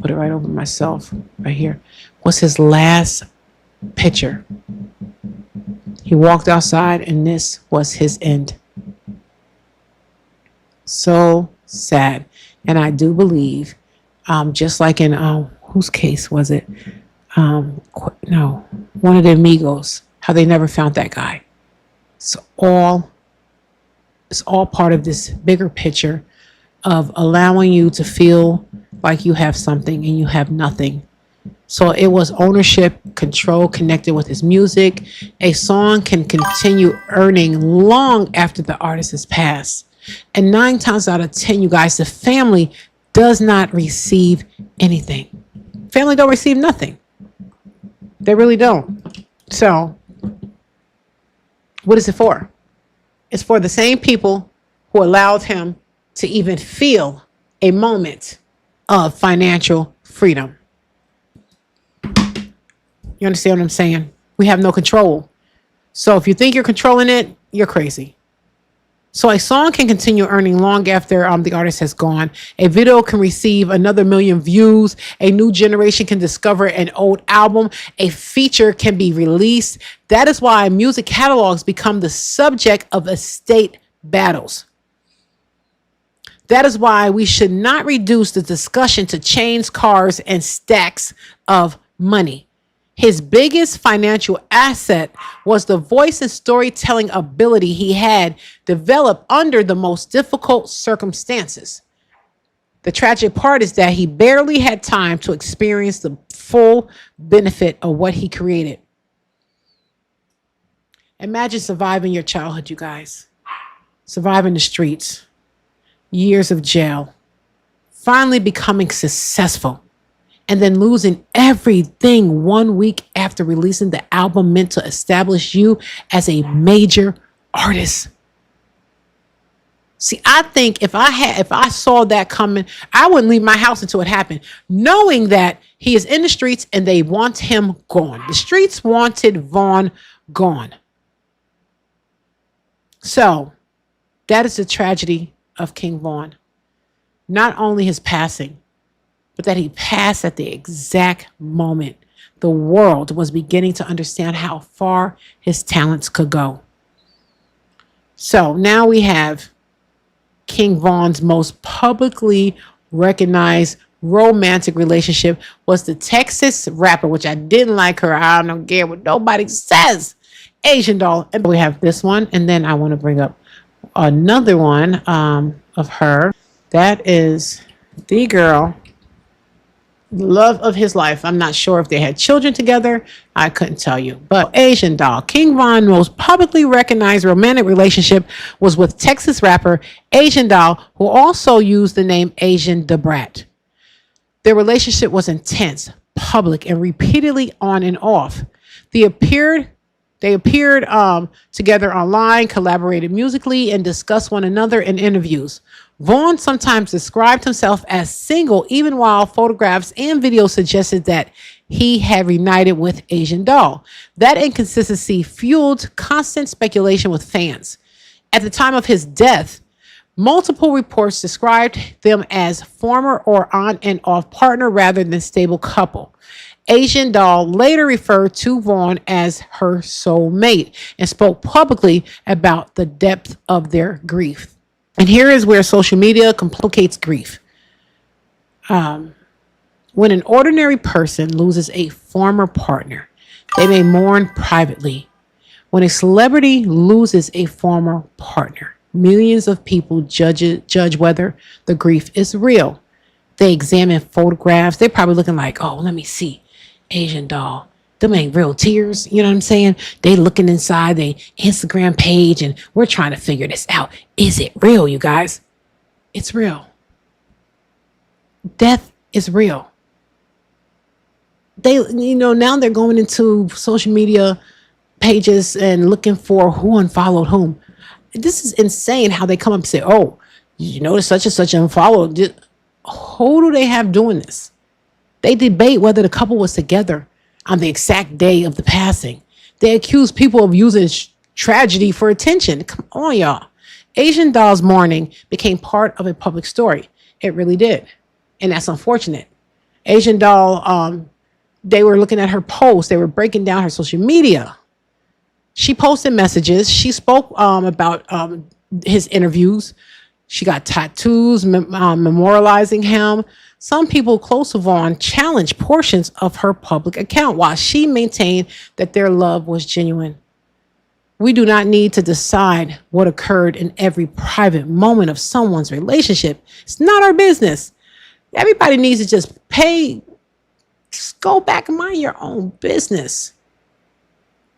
it right over myself right here, was his last picture. He walked outside and this was his end. So sad. And I do believe, just like in, whose case was it? No, one of the Amigos, how they never found that guy. It's all part of this bigger picture of allowing you to feel like you have something and you have nothing. So it was ownership, control connected with his music. A song can continue earning long after the artist has passed. And 9 times out of 10, you guys, the family does not receive anything. Family don't receive nothing. They really don't. So what is it for? It's for the same people who allowed him to even feel a moment of financial freedom. You understand what I'm saying? We have no control. So if you think you're controlling it, you're crazy. So a song can continue earning long after the artist has gone. A video can receive another 1 million views. A new generation can discover an old album. A feature can be released. That is why music catalogs become the subject of estate battles. That is why we should not reduce the discussion to chains, cars, and stacks of money. His biggest financial asset was the voice and storytelling ability he had developed under the most difficult circumstances. The tragic part is that he barely had time to experience the full benefit of what he created. Imagine surviving your childhood, you guys. Surviving the streets, years of jail, finally becoming successful, and then losing everything 1 week after releasing the album meant to establish you as a major artist. See, I think if I saw that coming, I wouldn't leave my house until it happened, knowing that he is in the streets and they want him gone. The streets wanted Vaughn gone. So that is the tragedy of King Vaughn. Not only his passing, but that he passed at the exact moment the world was beginning to understand how far his talents could go. So now we have King Von's most publicly recognized romantic relationship was the Texas rapper, which I didn't like her. I don't care what nobody says. Asian doll. And we have this one. And then I want to bring up another one of her. That is the girl, love of his life. I'm not sure if they had children together. I couldn't tell you. But Asian doll. King Von's most publicly recognized romantic relationship was with Texas rapper Asian doll, who also used the name Asian Da Brat. Their relationship was intense, public, and repeatedly on and off. They appeared They appeared together online, collaborated musically, and discussed one another in interviews. Vaughn sometimes described himself as single, even while photographs and videos suggested that he had reunited with Asian Doll. That inconsistency fueled constant speculation with fans. At the time of his death, multiple reports described them as former or on and off partner rather than stable couple. Asian Doll later referred to Vaughn as her soulmate and spoke publicly about the depth of their grief. And here is where social media complicates grief. When an ordinary person loses a former partner, they may mourn privately. When a celebrity loses a former partner, millions of people judge whether the grief is real. They examine photographs. They're probably looking like, oh, let me see. Asian Doll. Them ain't real tears. You know what I'm saying? They looking inside the Instagram page and we're trying to figure this out. Is it real, you guys? It's real. Death is real. Now they're going into social media pages and looking for who unfollowed whom. This is insane how they come up and say, oh, you notice such and such unfollowed. Who do they have doing this? They debate whether the couple was together on the exact day of the passing. They accuse people of using tragedy for attention. Come on, y'all. Asian Doll's mourning became part of a public story. It really did. And that's unfortunate. Asian Doll, they were looking at her posts. They were breaking down her social media. She posted messages. She spoke about his interviews. She got tattoos memorializing him. Some people close to Vaughn challenged portions of her public account while she maintained that their love was genuine. We do not need to decide what occurred in every private moment of someone's relationship. It's not our business. Everybody needs to just go back and mind your own business.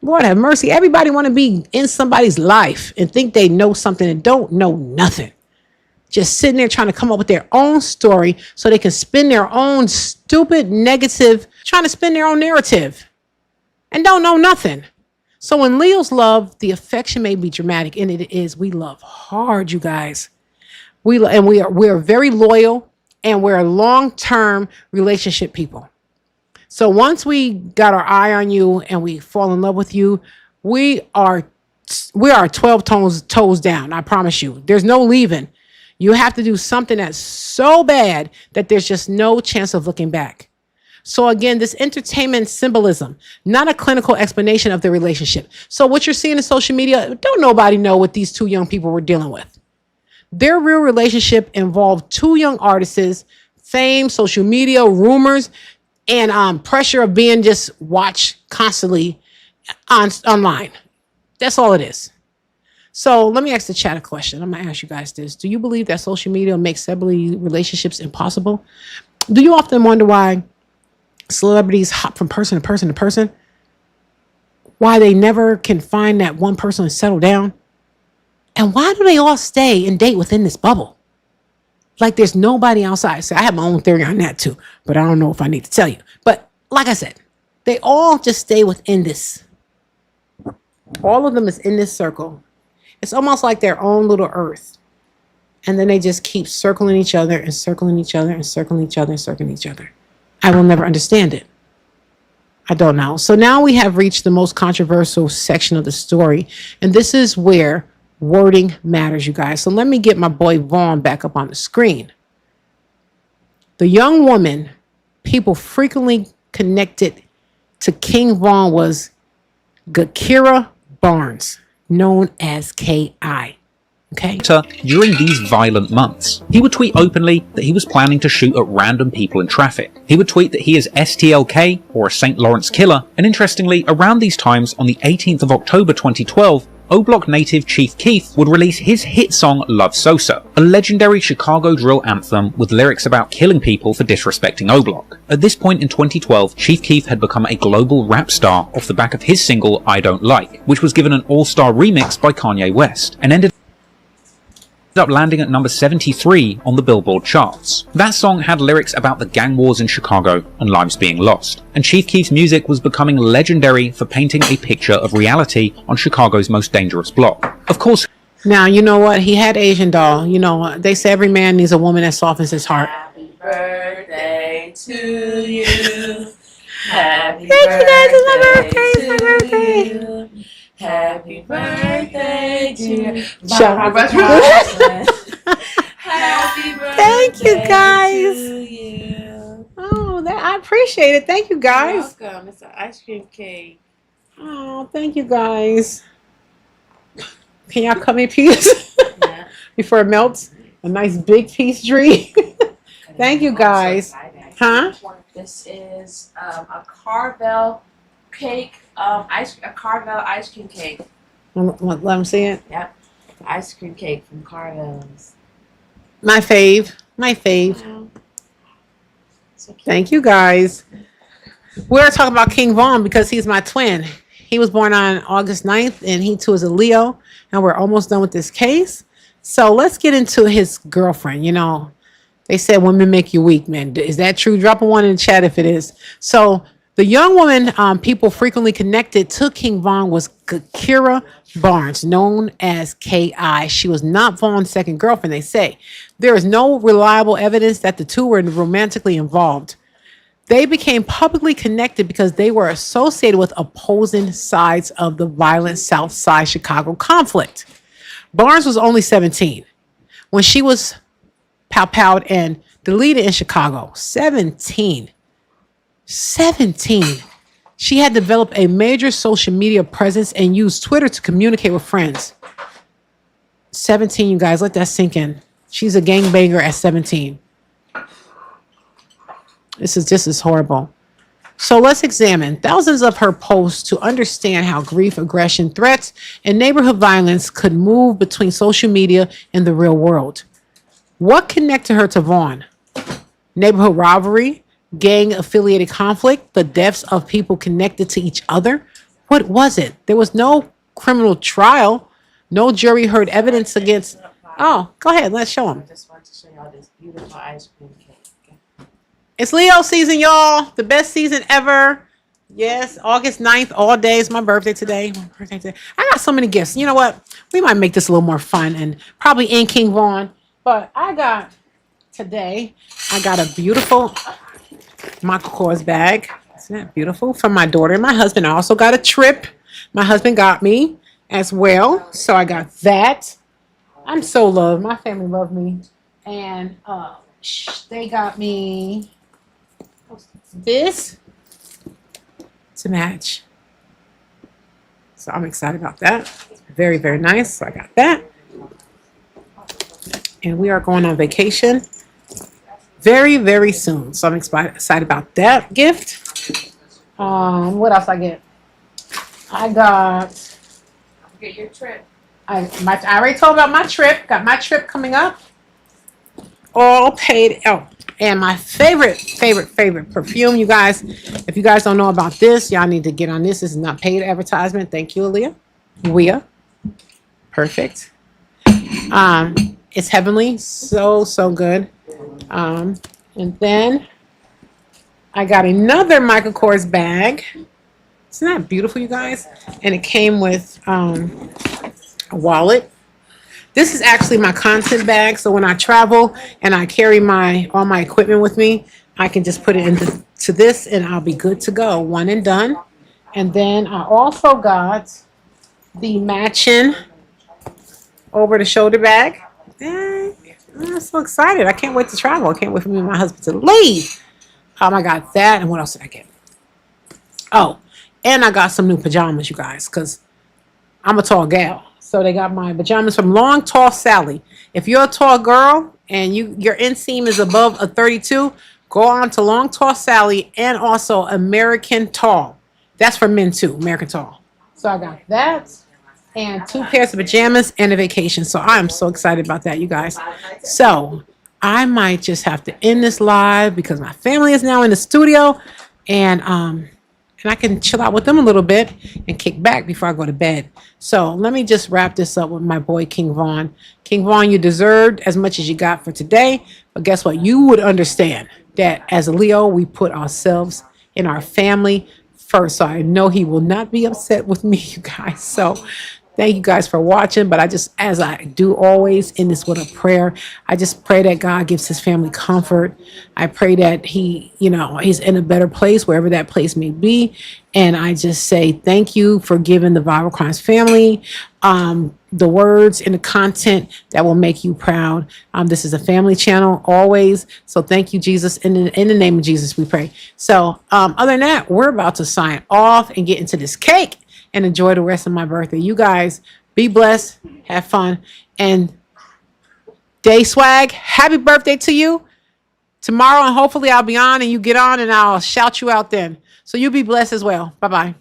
Lord have mercy. Everybody want to be in somebody's life and think they know something and don't know nothing. Just sitting there trying to come up with their own story so they can spin their own stupid, negative, trying to spin their own narrative and don't know nothing. So when Leos love, the affection may be dramatic, and it is. We love hard, you guys. We are very loyal, and we're long-term relationship people. So once we got our eye on you and we fall in love with you, we are 12 toes down. I promise you. There's no leaving. You have to do something that's so bad that there's just no chance of looking back. So again, this entertainment symbolism, not a clinical explanation of the relationship. So what you're seeing in social media, don't nobody know what these two young people were dealing with. Their real relationship involved two young artists, fame, social media, rumors, and pressure of being just watched constantly online. That's all it is. So let me ask the chat a question. I'm going to ask you guys this. Do you believe that social media makes celebrity relationships impossible? Do you often wonder why celebrities hop from person to person to person? Why they never can find that one person and settle down? And why do they all stay and date within this bubble? Like there's nobody outside. So I have my own theory on that too, but I don't know if I need to tell you. But like I said, they all just stay within this. All of them is in this circle. It's almost like their own little earth. And then they just keep circling each other and circling each other and circling each other and circling each other. I will never understand it. I don't know. So now we have reached the most controversial section of the story. And this is where wording matters, you guys. So let me get my boy Vaughn back up on the screen. The young woman people frequently connected to King Vaughn was Gakira Barnes, known as K.I. Okay. During these violent months, he would tweet openly that he was planning to shoot at random people in traffic. He would tweet that he is STLK, or a St. Lawrence killer, and interestingly, around these times, on the 18th of October 2012, O-Block native Chief Keef would release his hit song Love So-So, a legendary Chicago drill anthem with lyrics about killing people for disrespecting O-Block. At this point in 2012, Chief Keef had become a global rap star off the back of his single I Don't Like, which was given an all-star remix by Kanye West, and ended up landing at number 73 on the Billboard charts. That song had lyrics about the gang wars in Chicago and lives being lost, and Chief Keef's music was becoming legendary for painting a picture of reality on Chicago's most dangerous block. Of course, Now, you know what? He had Asian doll. You know, they say every man needs a woman that softens his heart. Happy birthday to you. Happy Thank you guys, it's my birthday birthday, it's my to birthday. you. Happy birthday to you. Shout out to Happy birthday Thank you, guys. to you. Oh, I appreciate it. Thank you, guys. You're welcome. It's an ice cream cake. Oh, thank you, guys. Can y'all cut me a piece Yeah. before it melts? A nice big piece tree. Thank you, guys. Huh? This is a Carvel cake, a Carvel ice cream cake. Let them see it. Yep, ice cream cake from Carvel's. My fave. My fave. Wow. So cute. Thank you, guys. We're talking about King Von because he's my twin. He was born on August 9th, and he too is a Leo. And we're almost done with this case. So let's get into his girlfriend. You know, they said women make you weak, man. Is that true? Drop a one in the chat if it is. So the young woman people frequently connected to King Von was Kira Barnes, known as K.I. She was not Von's second girlfriend, they say. There is no reliable evidence that the two were romantically involved. They became publicly connected because they were associated with opposing sides of the violent South Side Chicago conflict. Barnes was only 17 when she was powwowed and deleted in Chicago. 17. She had developed a major social media presence and used Twitter to communicate with friends. 17, you guys, let that sink in. She's a gangbanger at 17. This is horrible. So let's examine thousands of her posts to understand how grief, aggression, threats, and neighborhood violence could move between social media and the real world. What connected her to Vaughn? Neighborhood rivalry, gang-affiliated conflict, the deaths of people connected to each other. What was it? There was no criminal trial. No jury heard evidence against... Oh, go ahead. Let's show them. I just want to show y'all this beautiful ice cream cake. It's Leo season, y'all. The best season ever. Yes, August 9th, all day. It's my birthday today. I got so many gifts. You know what? We might make this a little more fun and probably in King Von. But I got a beautiful Michael Kors bag. Isn't that beautiful? From my daughter and my husband. I also got a trip. My husband got me as well. So I got that. I'm so loved. My family loved me. And they got me this to match. So I'm excited about that. Very, very nice. So I got that. And we are going on vacation very, very soon. So I'm excited about that gift. What else I get? I got... Get your trip. I already told about my trip. Got my trip coming up. All paid. Oh, and my favorite perfume, you guys. If you guys don't know about this, y'all need to get on this. This is not paid advertisement. Thank you, Aaliyah. Weah. Perfect. It's heavenly. So good. And then I got another Michael Kors bag. Isn't that beautiful, you guys? And it came with a wallet. This is actually my content bag, so when I travel and I carry all my equipment with me, I can just put it into this and I'll be good to go. One and done. And then I also got the matching over-the-shoulder bag. I'm so excited. I can't wait to travel. I can't wait for me and my husband to leave. I got that. And what else did I get? Oh, and I got some new pajamas, you guys, because I'm a tall gal. So they got my pajamas from Long Tall Sally. If you're a tall girl and your inseam is above a 32, go on to Long Tall Sally and also American Tall. That's for men too, American Tall. So I got that and 2 pairs of pajamas and a vacation. So I am so excited about that, you guys. So I might just have to end this live because my family is now in the studio and and I can chill out with them a little bit and kick back before I go to bed. So let me just wrap this up with my boy King Von. King Von, you deserved as much as you got for today. But guess what? You would understand that as a Leo, we put ourselves and our family first. So I know he will not be upset with me, you guys. So thank you guys for watching. But I just, as I do always, end this with a prayer. I just pray that God gives his family comfort. I pray that he, he's in a better place, wherever that place may be. And I just say thank you for giving the Viral Crimes family the words and the content that will make you proud. This is a family channel always. So thank you, Jesus. In the name of Jesus, we pray. So other than that, we're about to sign off and get into this cake and enjoy the rest of my birthday. You guys be blessed, have fun, and Day Swag, happy birthday to you. Tomorrow, and hopefully I'll be on and you get on and I'll shout you out then. So you be blessed as well. Bye-bye.